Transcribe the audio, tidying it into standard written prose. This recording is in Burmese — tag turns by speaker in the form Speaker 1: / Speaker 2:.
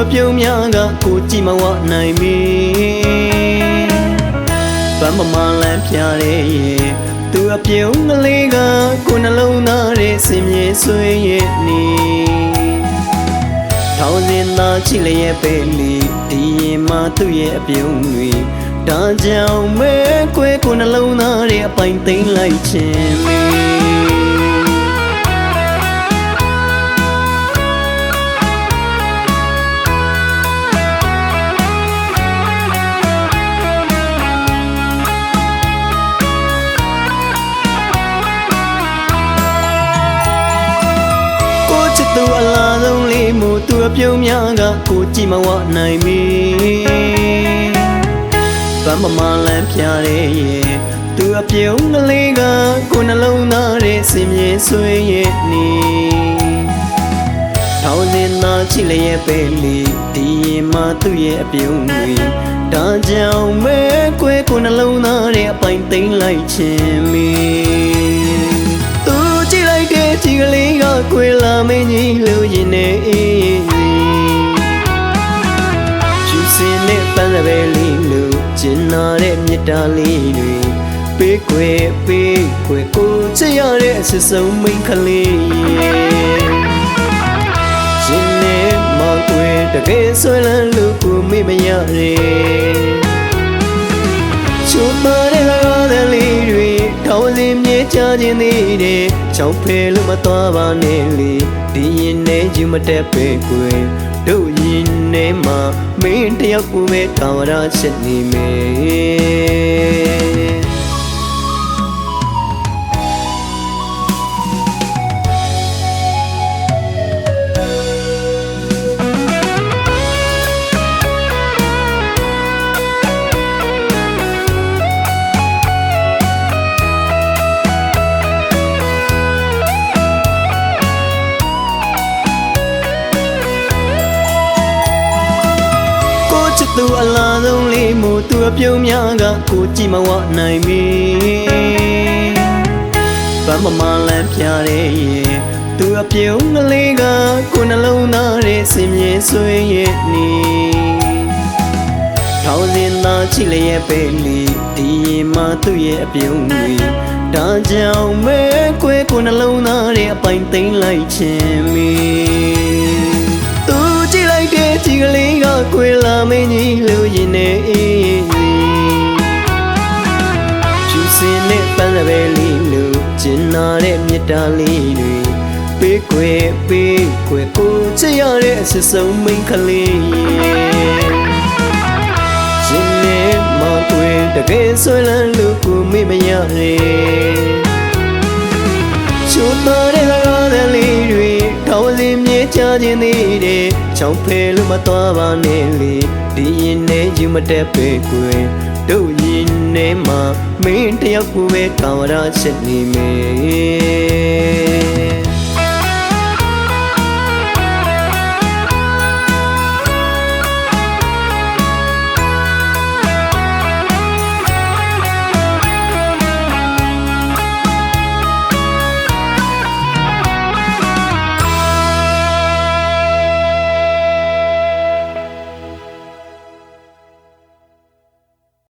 Speaker 1: အပြုံးများကကိုကြည့်မဝနိုင်မီဗမ်းမမလန်းပြတဲ့ရဲ့သူအပြုံးကလေးကကိုနှလုံးသားရဲ့စင်မြေဆွေးရဲ့နီထောင်စင်သားချစ်လျက်ပဲလီဒီရင်မှသူ့ရဲ့အပြုံးတွေဒါကြောင့်မဲကွယ်ကိုနှလုံးသားရဲ့အပိုင်သိမ်းလိုက်ခြင်းမီသူအလားဆုံးလေးမို့သူအပြုံးများကကိုကြည့်မဝနိုင်မီဗမ်းမမလန်းပြတဲ့ရဲ့သူအပြုံးကလေးကကိုနှလုံးသားရဲ့စင်မြေဆွေးရဲ့နီထောင်စင်သားချစ်လျက်ပဲလီဒီရင်မှသူ့ရဲ့အပြုံးတွေဒါကြောင့်မဲကွယ်ကိုနှလုံးသားရဲ့အပိုင်သိမ်းလိုက်ခြင်းမီဒီကလေးကကွယ်လာမင်းကြီးလို့ရင်နေကျူစင်နဲ့ပန်းစပယ်လေးလို့ကျင်နာတဲ့မြတ်တာလေးတွေပေးကွယ်ကိုချစ်ရတဲ့အစစ်ဆုံးမိန်းကလေးရှင်နဲ့မကွယ်တကယ်ဆွဲလန်းလို့ကိုမေ့မရရဲ့ချိုးပါတဲ့ကားတဲ့လေးတွေထောင်စင်မြေချခြင်းသေးတယ်ချောင်းဖဲလို့မသွားပါနဲ့လေဒီရင်နဲ့ယူမတက်ပဲကွယ်တို့ရင်နဲ့မှာမင်းတယောက်ကိုပဲထာဝရချက်နေမယ်သူအလားဆုံးလေးမို့သူအပြုံးများကကိုကြည့်မဝနိုင်မီဗမ်းမမလန်းပြတဲ့ရဲ့သူအပြုံးကလေးကကိုနှလုံးသားရဲ့စင်မြေဆွေးရဲ့နီထောင်စင်သားချစ်လျက်ပဲလီဒီရင်မှသူ့ရဲ့အပြုံးတွေဒါကြောင့်မဲကွယ်ကိုနှလုံးသားရဲ့အပိုင်သိမ်းလိုက်ခြင်းမီဒီကလေးကကွယ်လာမင်းကြီးလို့ရင်နေကျူစင်နဲ့ပန်းစပယ်လေးလို့ကျင်နာတဲ့မြတ်တာလေးတွေပေးကွယ်ကိုချစ်ရတဲ့အစစ်ဆုံးမိန်းကလေးရှင်နဲ့မကွယ်တကယ်ဆွဲလန်းလို့ကိုမေ့မရရဲ့ချိုးပါတဲ့ကားတဲ့လေးတွေထောင်စင်မြေချခြင်းသေးတယ်ချောင်းဖဲလို့မသွားပါနဲ့လေဒီရင်နဲ့ယူမတက်ပဲကွယ်တို့ရင်နဲ့မှာမင်းတယောက်ကိုပဲထာဝရချက်နေမယ်